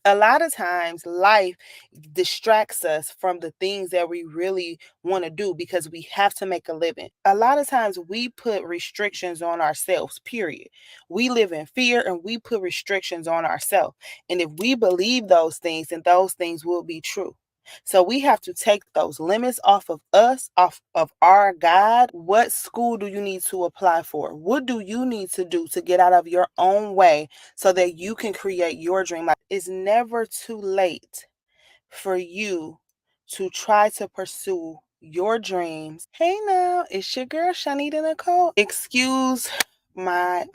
A lot of times life distracts us from the things that we really want to do because we have to make a living. A lot of times we put restrictions on ourselves, period. We live in fear and we put restrictions on ourselves. And if we believe those things, then those things will be true. So we have to take those limits off of us, off of our God. What school do you need to apply for? What do you need to do to get out of your own way so that you can create your dream life? It's never too late for you to try to pursue your dreams. Hey now, it's your girl Shanita Nicole. Excuse my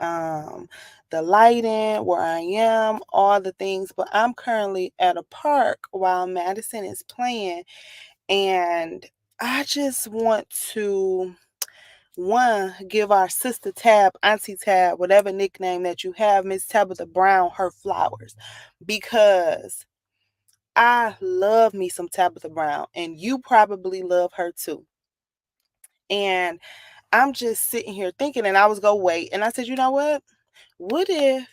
the lighting, where I am, all the things, but I'm currently at a park while Madison is playing, and I just want to give our sister Tab, Auntie Tab, whatever nickname that you have, Miss Tabitha Brown, her flowers, because I love me some Tabitha Brown, and you probably love her too. And I'm just sitting here thinking, and I was go wait, and I said, you know what? What if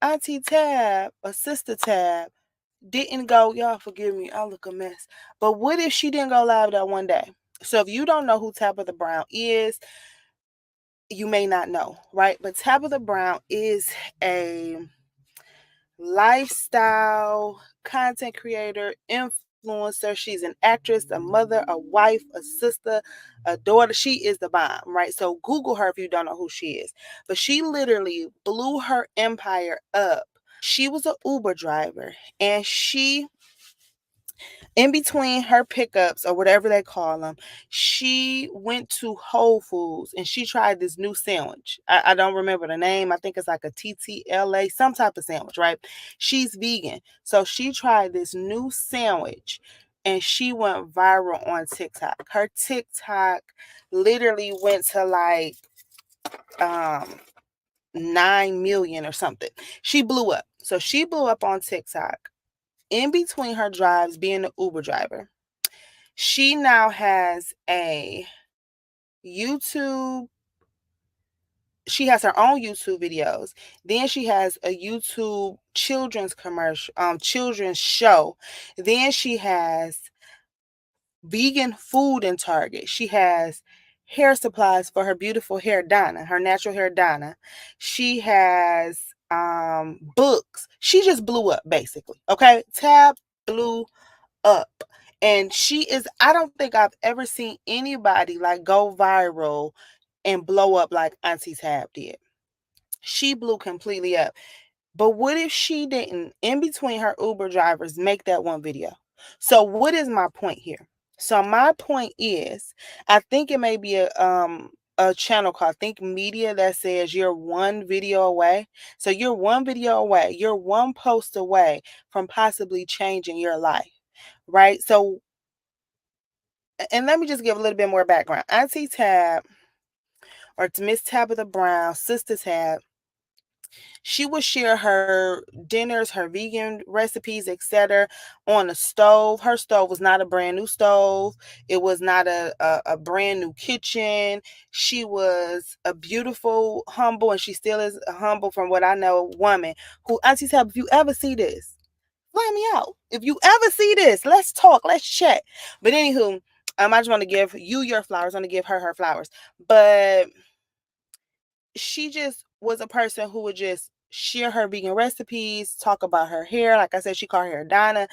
Auntie Tab or Sister Tab didn't go? Y'all forgive me, I look a mess. But what if she didn't go live that one day? So if you don't know who Tabitha Brown is, you may not know, right? But Tabitha Brown is a lifestyle content creator, influencer. She's an actress, a mother, a wife, a sister, a daughter. She is the bomb, right? So Google her if you don't know who she is. But she literally blew her empire up. She was an Uber driver, and she, in between her pickups or whatever they call them, she went to Whole Foods and she tried this new sandwich. I don't remember the name. I think it's like a TTLA, some type of sandwich, right? She's vegan. So she tried this new sandwich and she went viral on TikTok. Her TikTok literally went to like um 9 million or something. She blew up. So she blew up on TikTok in between her drives being an Uber driver. She now has a YouTube. She has her own YouTube videos. Then she has a YouTube children's commercial, children's show. Then she has vegan food in Target. She has hair supplies for her beautiful hair Donna, her natural hair Donna. She has books. She just blew up basically. Okay. Tab blew up. And she is, I don't think I've ever seen anybody like go viral and blow up like Auntie Tab did. She blew completely up. But what if she didn't, in between her Uber drivers, make that one video? So what is my point here? So my point is, I think it may be a channel called Think Media that says you're one video away. So you're one video away, you're one post away from possibly changing your life, right? So, and let me just give a little bit more background. Auntie Tab, or Miss Tabitha Brown, Sister Tab, she would share her dinners, her vegan recipes, etc., on a stove. Her stove was not a brand new stove. It was not a brand new kitchen. She was a beautiful, humble, and she still is a humble, from what I know, woman who, Auntie Tab, if you ever see this, fly me out. If you ever see this, let's talk, let's chat. But anywho, I just want to give you your flowers. I want to give her her flowers. But she just was a person who would just share her vegan recipes, talk about her hair. Like I said, she called her hair Donna.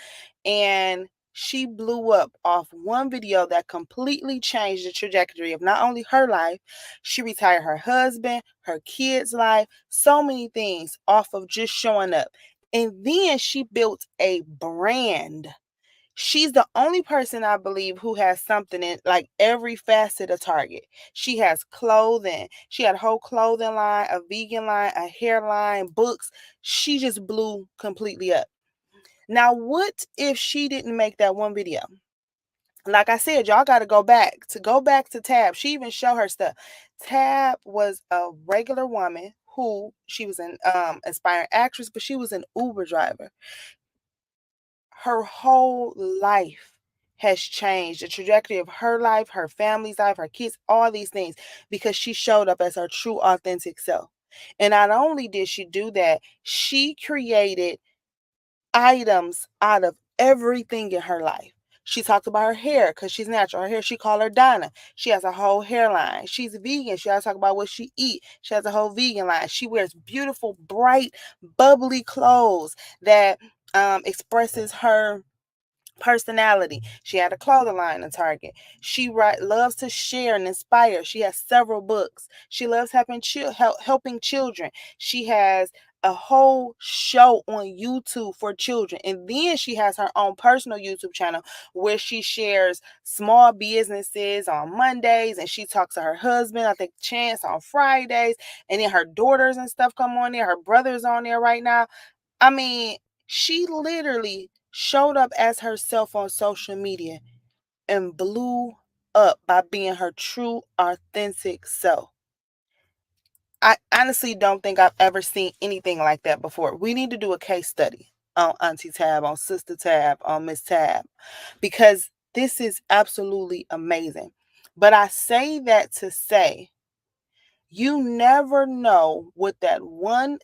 And she blew up off one video that completely changed the trajectory of not only her life, she retired her husband, her kids' life, so many things off of just showing up. And then she built a brand. She's the only person I believe who has something in like every facet of Target. She has clothing. She had a whole clothing line, a vegan line, a hair line, books. She just blew completely up. Now, what if she didn't make that one video? Like I said, y'all got to go back to Tab. She even show her stuff. Tab was a regular woman who, she was an aspiring actress, but she was an Uber driver. Her whole life has changed, the trajectory of her life, her family's life, her kids, all these things, because she showed up as her true authentic self. And not only did she do that, she created items out of everything in her life. She talks about her hair because she's natural. Her hair, she call her Donna. She has a whole hairline. She's vegan. She always talk about what she eat. She has a whole vegan line. She wears beautiful, bright, bubbly clothes that expresses her personality. She had a clothing line in Target. She loves to share and inspire. She has several books. She loves helping children. She has a whole show on YouTube for children. And then she has her own personal YouTube channel where she shares small businesses on Mondays, and she talks to her husband, I think Chance, on Fridays. And then her daughters and stuff come on there. Her brother's on there right now. I mean, she literally showed up as herself on social media and blew up by being her true, authentic self. I honestly don't think I've ever seen anything like that before. We need to do a case study on Auntie Tab, on Sister Tab, on Miss Tab, because this is absolutely amazing. But I say that to say, you never know what that one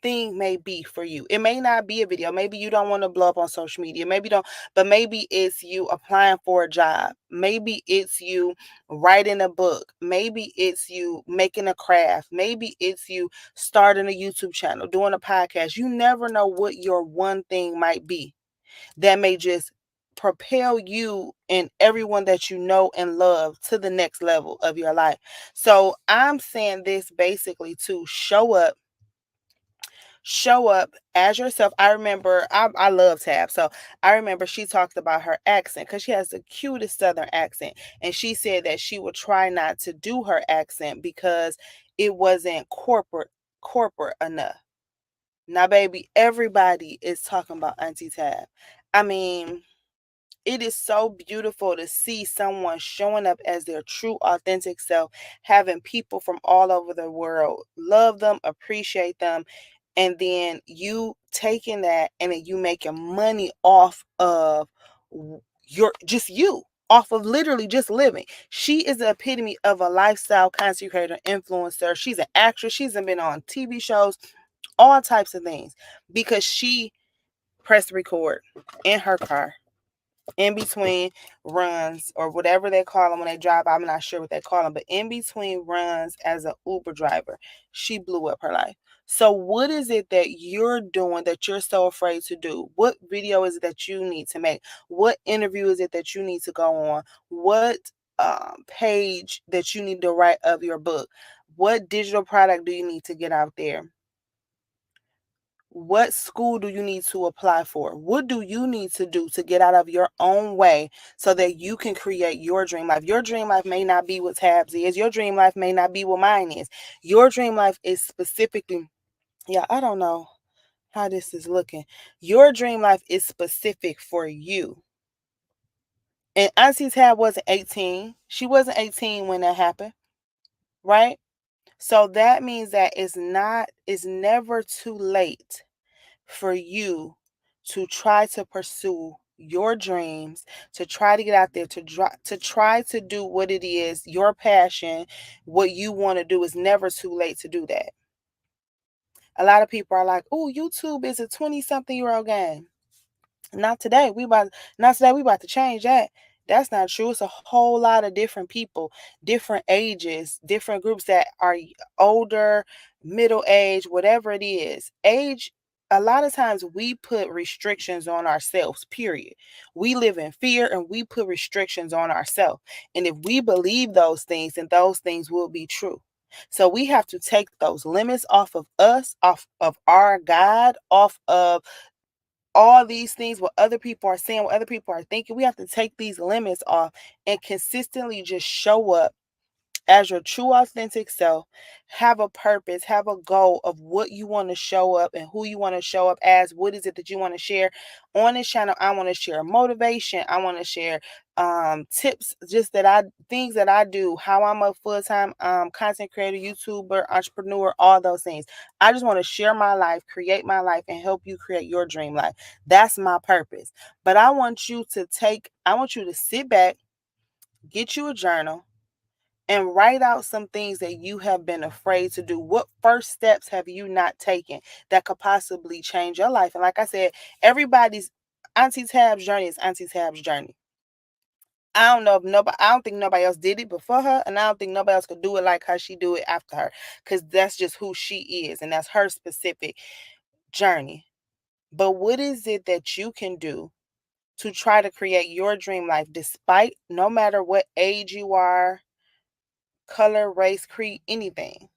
thing may be for you. It may not be a video. Maybe you don't want to blow up on social media. Maybe you don't, but maybe it's you applying for a job. Maybe it's you writing a book. Maybe it's you making a craft. Maybe it's you starting a YouTube channel, doing a podcast. You never know what your one thing might be that may just propel you and everyone that you know and love to the next level of your life. So I'm saying this basically to show up as yourself. I remember I love Tab. So I remember she talked about her accent because she has the cutest southern accent. And she said that she would try not to do her accent because it wasn't corporate enough. Now, baby, everybody is talking about Auntie Tab. I mean, it is so beautiful to see someone showing up as their true, authentic self, having people from all over the world love them, appreciate them, and then you taking that and then you making money off of your just you. Off of literally just living. She is the epitome of a lifestyle content creator, influencer. She's an actress. She's been on TV shows, all types of things, because she pressed record in her car in between runs, or whatever they call them when they drive. I'm not sure what they call them, but in between runs as an Uber driver, she blew up her life. So what is it that you're doing that you're so afraid to do? What video is it that you need to make? What interview is it that you need to go on? What page that you need to write of your book? What digital product do you need to get out there? What school do you need to apply for? What do you need to do to get out of your own way so that you can create your dream life? Your dream life may not be what Tabs is. Your dream life may not be what mine is. Your dream life is specifically, yeah, I don't know how this is looking. Your dream life is specific for you. And Auntie Tab wasn't 18. She wasn't 18 when that happened, right? So that means that it's never too late for you to try to pursue your dreams, to try to get out there, to try to do what it is, your passion, what you want to do. Is never too late to do that. A lot of people are like, oh, YouTube is a 20-something-year-old game. Not today. We about to change that. That's not true. It's a whole lot of different people, different ages, different groups that are older, middle age, whatever it is. Age, a lot of times we put restrictions on ourselves, period. We live in fear and we put restrictions on ourselves. And if we believe those things, then those things will be true. So we have to take those limits off of us, off of our God, off of all these things, what other people are saying, what other people are thinking. We have to take these limits off and consistently just show up as your true authentic self. Have a purpose, have a goal of what you want to show up and who you want to show up as. What is it that you want to share on this channel? I want to share motivation. I want to share tips, just that I things that I do, how I'm a full-time content creator, YouTuber, entrepreneur, all those things. I just want to share my life, create my life, and help you create your dream life. That's my purpose. But I want you to sit back, get you a journal, and write out some things that you have been afraid to do. What first steps have you not taken that could possibly change your life? And like I said, everybody's Auntie Tab's journey is Auntie Tab's journey. I don't know if nobody, I don't think nobody else did it before her, and I don't think nobody else could do it like how she do it after her, because that's just who she is, and that's her specific journey. But what is it that you can do to try to create your dream life, despite no matter what age you are, color, race, creed, anything?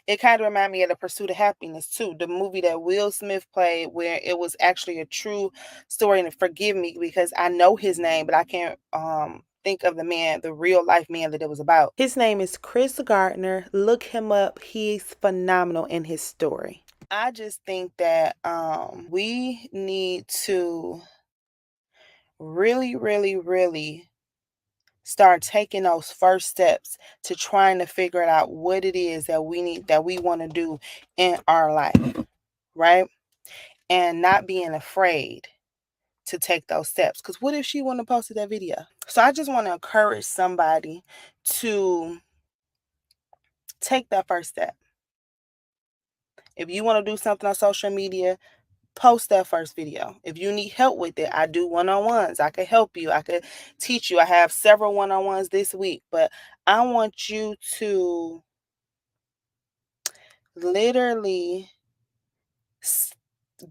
It kind of reminded me of The Pursuit of Happiness too, the movie that Will Smith played, where it was actually a true story. And forgive me because I know his name, but I can't think of the man, the real life man that it was about. His name is Chris Gardner. Look him up. He's phenomenal in his story. I just think that we need to really, really, really start taking those first steps to trying to figure out what it is that we need, that we want to do in our life, right? And not being afraid to take those steps. Because what if she wouldn't have posted that video? So I just want to encourage somebody to take that first step. If you want to do something on social media, post that first video. If you need help with it, I do one-on-ones. I can help you. I could teach you. I have several one-on-ones this week, but I want you to literally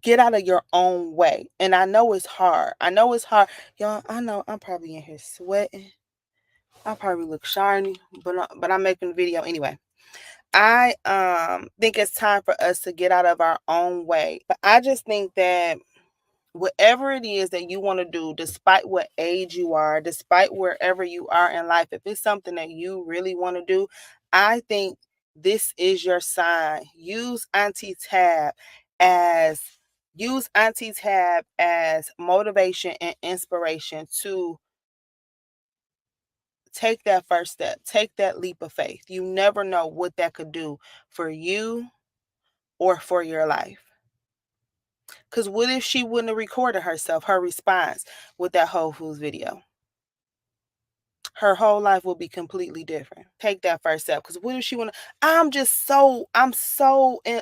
get out of your own way. And I know it's hard. I know it's hard. Y'all, I know I'm probably in here sweating. I probably look shiny, but I'm making a video anyway. I think it's time for us to get out of our own way. But I just think that whatever it is that you want to do, despite what age you are, despite wherever you are in life, if it's something that you really want to do, I think this is your sign. As use Auntie Tab as motivation and inspiration to take that first step, take that leap of faith. You never know what that could do for you or for your life. Because what if she wouldn't have recorded herself, her response with that Whole Foods video? Her whole life will be completely different. Take that first step. Because what if she want to? And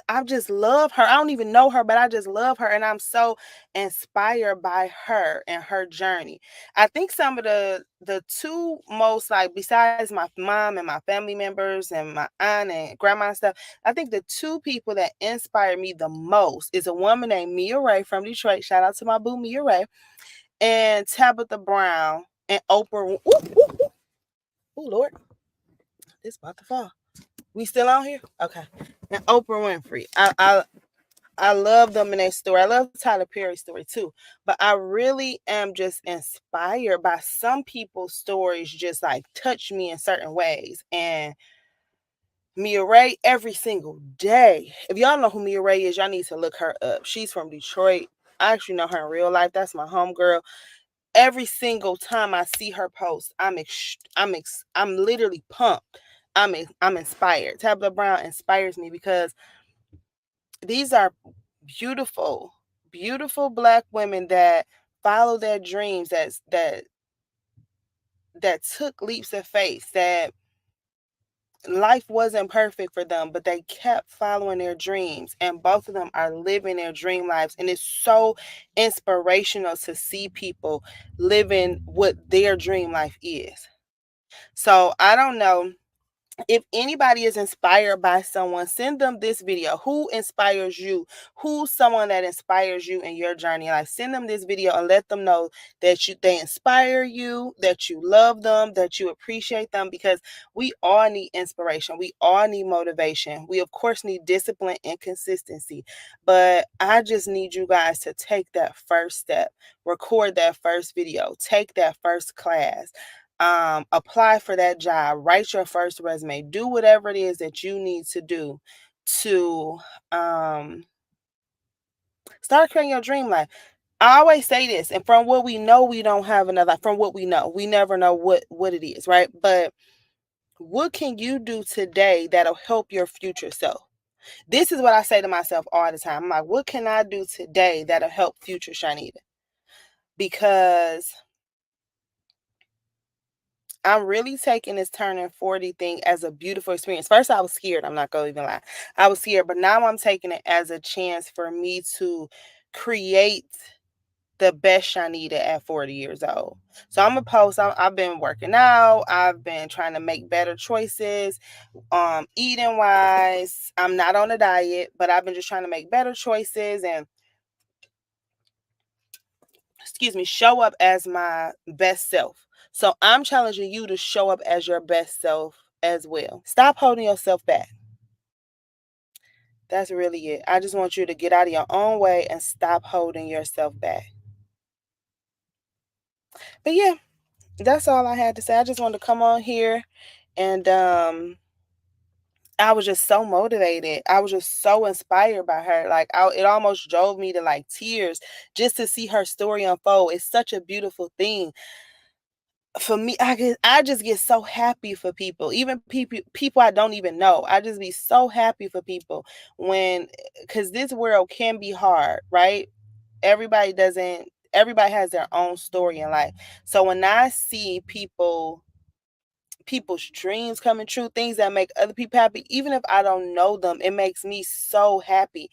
I just love her. I don't even know her, but I just love her. And I'm so inspired by her and her journey. I think some of the two most, like, besides my mom and my family members and my aunt and grandma and stuff, I think the two people that inspire me the most is a woman named Mia Ray from Detroit. Shout out to my boo Mia Ray. And Tabitha Brown and Oprah. Oh Lord, this about to fall. We still on here? Okay. And Oprah Winfrey. I love them in their story. I love Tyler Perry's story too. But I really am just inspired by some people's stories, just like touch me in certain ways. And Mia Ray, every single day. If y'all know who Mia Ray is, y'all need to look her up. She's from Detroit. I actually know her in real life. That's my homegirl. Every single time I see her post, I'm literally pumped. I'm inspired. Tabitha Brown inspires me because these are beautiful, beautiful Black women that follow their dreams, that took leaps of faith, that life wasn't perfect for them, but they kept following their dreams, and both of them are living their dream lives. And it's so inspirational to see people living what their dream life is. So I don't know. If anybody is inspired by someone, send them this video. Who inspires you? Who's someone that inspires you in your journey? Like, send them this video and let them know that they inspire you, that you love them, that you appreciate them, because we all need inspiration. We all need motivation. We, of course, need discipline and consistency. But I just need you guys to take that first step, record that first video, take that first class. Apply for that job, write your first resume, do whatever it is that you need to do to start creating your dream life. I always say this, and from what we know, we don't have another. From what we know, we never know what it is, right? But what can you do today that'll help your future self? This is what I say to myself all the time. I'm like, what can I do today that'll help future Shanita? Because I'm really taking this turning 40 thing as a beautiful experience. First, I was scared. I'm not going to even lie. I was scared, but now I'm taking it as a chance for me to create the best Shanita at 40 years old. So I'm gonna post. I've been working out. I've been trying to make better choices, eating wise. I'm not on a diet, but I've been just trying to make better choices and, excuse me, show up as my best self. So I'm challenging you to show up as your best self as well. Stop holding yourself back. That's really it. I just want you to get out of your own way and stop holding yourself back. But yeah, that's all I had to say. I just wanted to come on here and I was just so motivated. I was just so inspired by her. Like it almost drove me to like tears just to see her story unfold. It's such a beautiful thing. For me, I just get so happy for people, even people I don't even know. I just be so happy for people when, because this world can be hard, right? Everybody doesn't. Everybody has their own story in life. So when I see people's dreams coming true, things that make other people happy, even if I don't know them, it makes me so happy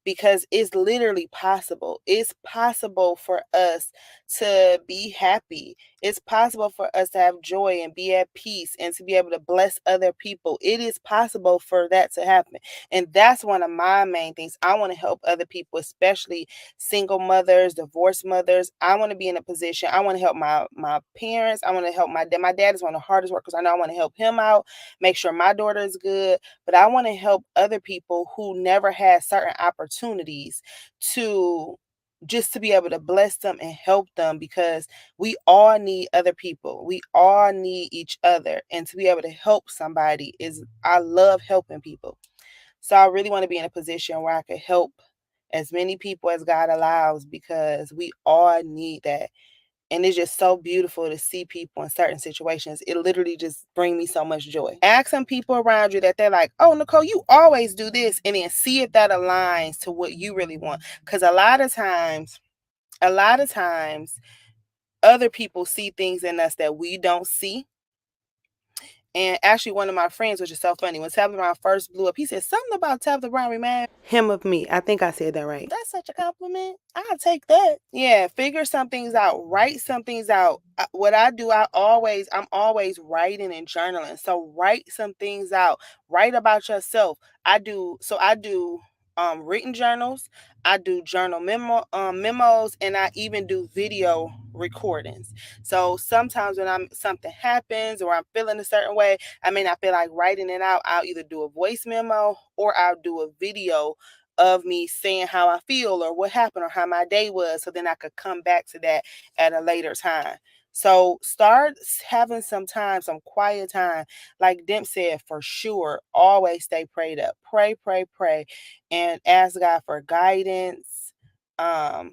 because it's literally possible. It's possible for us to be happy. It's possible for us to have joy and be at peace and to be able to bless other people. It is possible for that to happen. And that's one of my main things. I want to help other people, especially single mothers, divorced mothers. I want to be in a position. I want to help my parents. I want to help my dad. My dad is one of the hardest workers. I know I want to help him out, make sure my daughter is good, but I want to help other people who never had certain opportunities to just to be able to bless them and help them because we all need other people. We all need each other. And to be able to help somebody is, I love helping people. So I really want to be in a position where I could help as many people as God allows because we all need that. And it's just so beautiful to see people in certain situations. It literally just brings me so much joy. Ask some people around you that they're like, oh, Nicole, you always do this. And then see if that aligns to what you really want. Because a lot of times, other people see things in us that we don't see. And actually, one of my friends, which is so funny, when Tabitha Brown first blew up, he said something about Tabitha Brown remind him of me. I think I said that right. That's such a compliment. I'll take that. Yeah, figure some things out. Write some things out. What I do, I'm always writing and journaling. So write some things out. Write about yourself. I do written journals. I do memos, and I even do video recordings. So sometimes when something happens or I'm feeling a certain way, I may not feel like writing it out. I'll either do a voice memo or I'll do a video of me saying how I feel or what happened or how my day was. So then I could come back to that at a later time. So start having some time, some quiet time. Like Demp said, for sure, always stay prayed up. Pray, pray, pray, and ask God for guidance.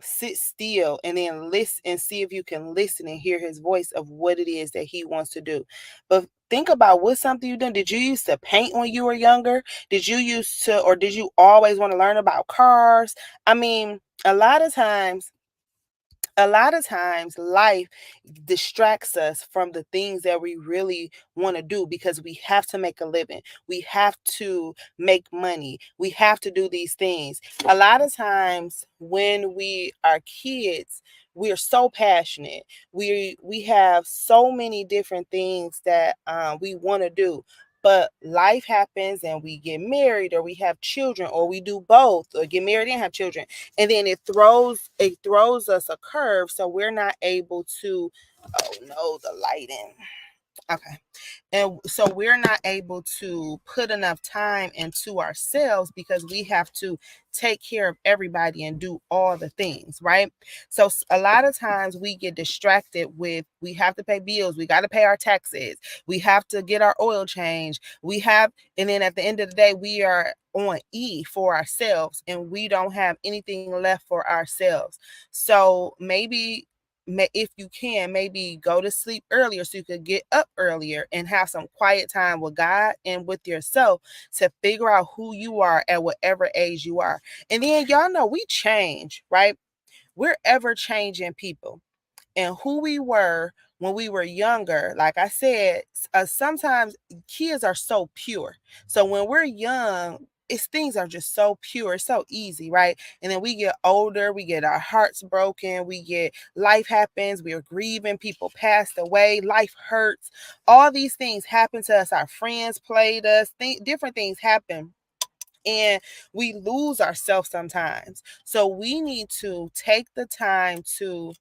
Sit still and then listen and see if you can listen and hear his voice of what it is that he wants to do. But think about what's something you done. Did you used to paint when you were younger? Did you used to, or did you always want to learn about cars? I mean, a lot of times life distracts us from the things that we really want to do because we have to make a living. We have to make money. We have to do these things. A lot of times when we are kids, we are so passionate. We have so many different things that we want to do. But life happens and we get married or we have children or we do both or get married and have children, and then it throws us a curve, so we're not able to, oh no, the lighting, okay, and so we're not able to put enough time into ourselves because we have to take care of everybody and do all the things, right? So a lot of times we get distracted with, we have to pay bills, we got to pay our taxes, we have to get our oil change, and then at the end of the day we are on E for ourselves and we don't have anything left for ourselves. So maybe, if you can, maybe go to sleep earlier so you could get up earlier and have some quiet time with God and with yourself to figure out who you are at whatever age you are. And then y'all know we change, right? We're ever changing people. And who we were when we were younger, like I said, sometimes kids are so pure. So when we're young, it's things are just so pure, it's so easy, right? And then we get older, we get our hearts broken, we get life happens, we are grieving, people passed away, life hurts. All these things happen to us. Our friends played us, different things happen, and we lose ourselves sometimes. So we need to take the time to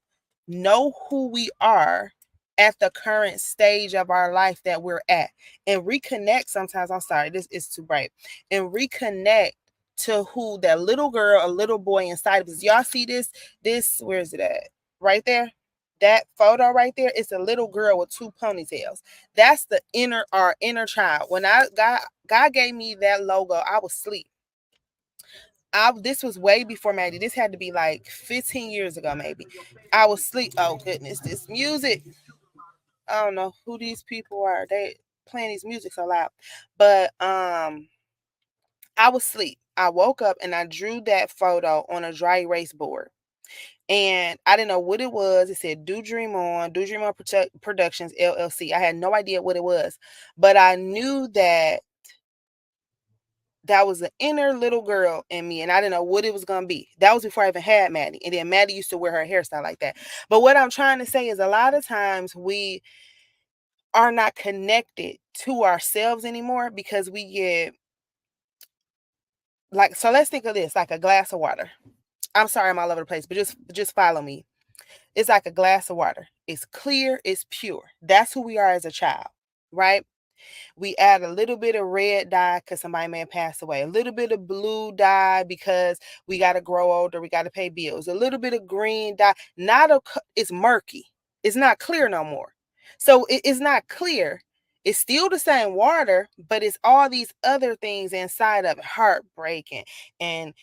know who we are at the current stage of our life that we're at, and reconnect. Sometimes, I'm sorry, this is too bright, and reconnect to who that little girl or little boy inside of us. Y'all see this, where is it at? Right there. That photo right there, it's a little girl with two ponytails. That's the our inner child. When God gave me that logo, I was asleep. This was way before Maddie. This had to be like 15 years ago, maybe. I was asleep. Oh goodness, this music. I don't know who these people are. They playing these music so loud. But I was asleep. I woke up and I drew that photo on a dry erase board. And I didn't know what it was. It said Do Dream On Productions LLC. I had no idea what it was. But I knew that was an inner little girl in me, and I didn't know what it was going to be. That was before I even had Maddie. And then Maddie used to wear her hairstyle like that. But what I'm trying to say is a lot of times we are not connected to ourselves anymore because we get like, so let's think of this like a glass of water. I'm sorry, I'm all over the place, but just follow me. It's like a glass of water. It's clear, it's pure. That's who we are as a child, right? We add a little bit of red dye because somebody may have passed away, a little bit of blue dye because we got to grow older, we got to pay bills, a little bit of green dye. It's murky. It's not clear no more. So it's not clear. It's still the same water, but it's all these other things inside of it, heartbreaking and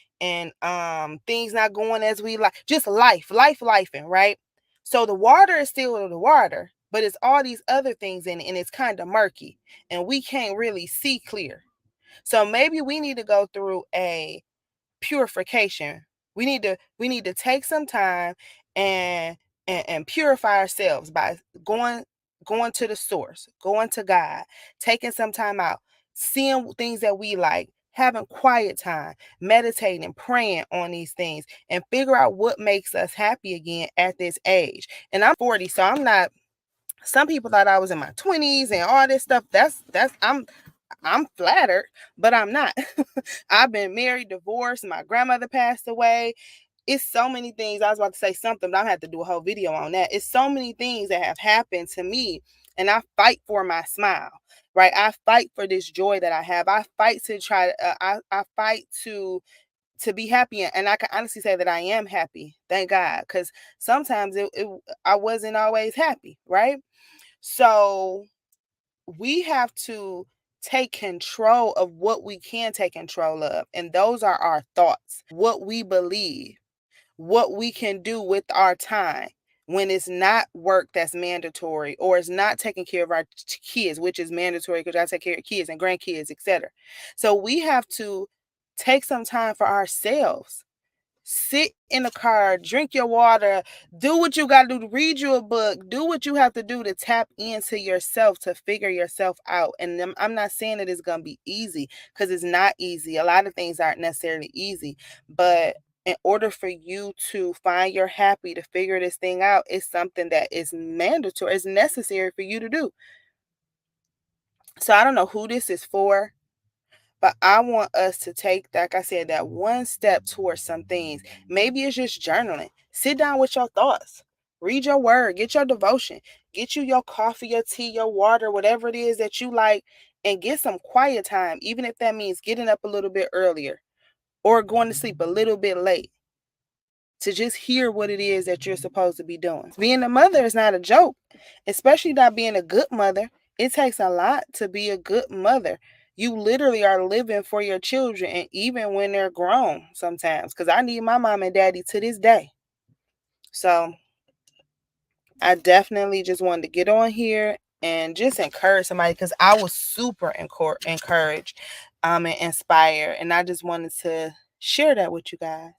things not going as we like. Just lifing, right? So the water is still the water, but it's all these other things in it, and it's kind of murky, and we can't really see clear. So maybe we need to go through a purification. We need to take some time and and purify ourselves by going to the source, going to God, taking some time out, seeing things that we like, having quiet time, meditating, praying on these things, and figure out what makes us happy again at this age. And I'm 40, so I'm not. Some people thought I was in my 20s and all this stuff. That's I'm flattered, but I'm not. I've been married, divorced, my grandmother passed away. It's so many things. I was about to say something, but I'm gonna have to do a whole video on that. It's so many things that have happened to me, and I fight for my smile, right? I fight for this joy that I have. I fight to try to, I fight to be happy, and I can honestly say that I am happy. Thank God, because sometimes I wasn't always happy, right? So we have to take control of what we can take control of. And those are our thoughts, what we believe, what we can do with our time when it's not work that's mandatory, or it's not taking care of our kids, which is mandatory because I take care of kids and grandkids, etc. So we have to take some time for ourselves. Sit in the car, drink your water, do what you got to do, to read you a book, do what you have to do to tap into yourself, to figure yourself out. And I'm not saying that it's going to be easy, because it's not easy. A lot of things aren't necessarily easy, but in order for you to find your happy, to figure this thing out, it's something that is mandatory, it's necessary for you to do. So I don't know who this is for, but I want us to take, like I said, that one step towards some things. Maybe it's just journaling. Sit down with your thoughts. Read your word. Get your devotion. Get you your coffee, your tea, your water, whatever it is that you like, and get some quiet time, even if that means getting up a little bit earlier or going to sleep a little bit late, to just hear what it is that you're supposed to be doing. Being a mother is not a joke, especially not being a good mother. It takes a lot to be a good mother. You literally are living for your children, and even when they're grown sometimes, because I need my mom and daddy to this day. So I definitely just wanted to get on here and just encourage somebody, because I was super encouraged and inspired, and I just wanted to share that with you guys.